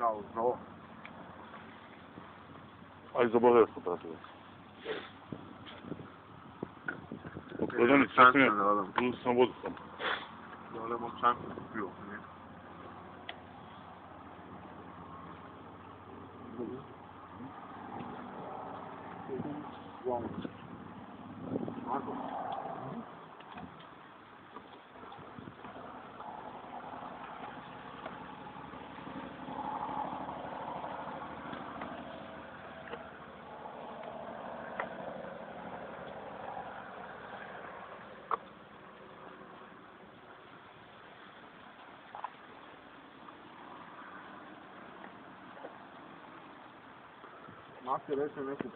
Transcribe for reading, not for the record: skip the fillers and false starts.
kao zo. Aj, zaboravio sam prati. Prodavnici Čanče sam da odam. tu sam vodu sam. Da odamo čanče kupio. Maki reče neku